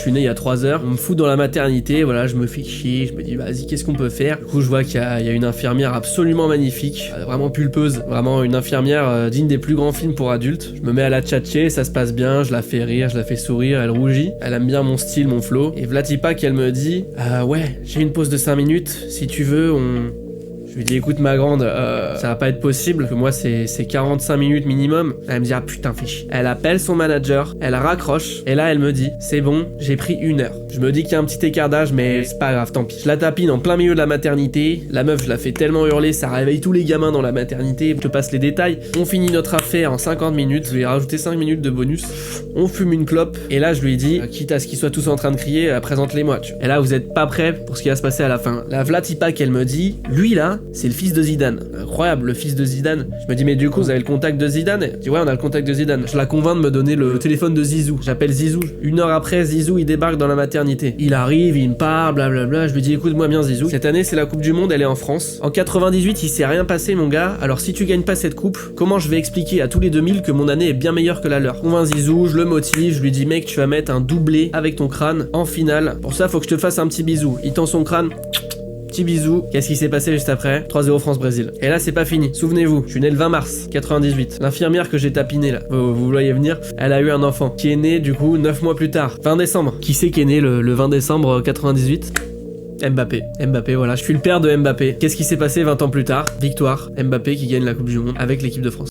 Je suis né il y a 3 heures, on me fout dans la maternité, voilà, je me fais chier, je me dis vas-y qu'est-ce qu'on peut faire. Du coup je vois qu'il y a une infirmière absolument magnifique, vraiment pulpeuse, vraiment une infirmière digne des plus grands films pour adultes. Je me mets à la tchatcher, ça se passe bien, je la fais rire, je la fais sourire, elle rougit, elle aime bien mon style, mon flow. Et Vlatipa qu'elle me dit ouais, j'ai une pause de 5 minutes, si tu veux Je lui dis écoute ma grande, ça va pas être possible, que moi c'est 45 minutes minimum. Elle me dit ah putain fais chier. Elle appelle son manager, elle raccroche, et là elle me dit c'est bon, j'ai pris 1 heure. Je me dis qu'il y a un petit écart d'âge mais c'est pas grave, tant pis. Je la tapine en plein milieu de la maternité, la meuf je la fais tellement hurler, ça réveille tous les gamins dans la maternité, je te passe les détails. On finit notre affaire en 50 minutes, je lui ai rajouté 5 minutes de bonus, on fume une clope, et là je lui dis quitte à ce qu'ils soient tous en train de crier, présente-les-moi tu vois. Et là vous êtes pas prêts pour ce qui va se passer à la fin. La Vlatipa qu'elle me dit, lui là, c'est le fils de Zidane. Incroyable, le fils de Zidane. Je me dis mais du coup vous avez le contact de Zidane? Elle dit ouais on a le contact de Zidane. Je la convainc de me donner le téléphone de Zizou. J'appelle Zizou. 1 heure après Zizou il débarque dans la maternité. Il arrive, il me parle, blablabla. Je lui dis écoute moi bien Zizou. Cette année c'est la Coupe du Monde, elle est en France. En 98 il s'est rien passé mon gars. Alors si tu gagnes pas cette coupe, comment je vais expliquer à tous les 2000 que mon année est bien meilleure que la leur? Convainc Zizou, je le motive, je lui dis mec tu vas mettre un doublé avec ton crâne en finale. Pour ça faut que je te fasse un petit bisou. Il tend son crâne. Petit bisou. Qu'est-ce qui s'est passé juste après? 3-0 France-Brésil. Et là, c'est pas fini. Souvenez-vous, je suis né le 20 mars 98. L'infirmière que j'ai tapinée là, vous voyez venir, elle a eu un enfant qui est né du coup 9 mois plus tard, 20 décembre. Qui c'est qui est né le 20 décembre 98? Mbappé, voilà. Je suis le père de Mbappé. Qu'est-ce qui s'est passé 20 ans plus tard? Victoire. Mbappé qui gagne la Coupe du Monde avec l'équipe de France.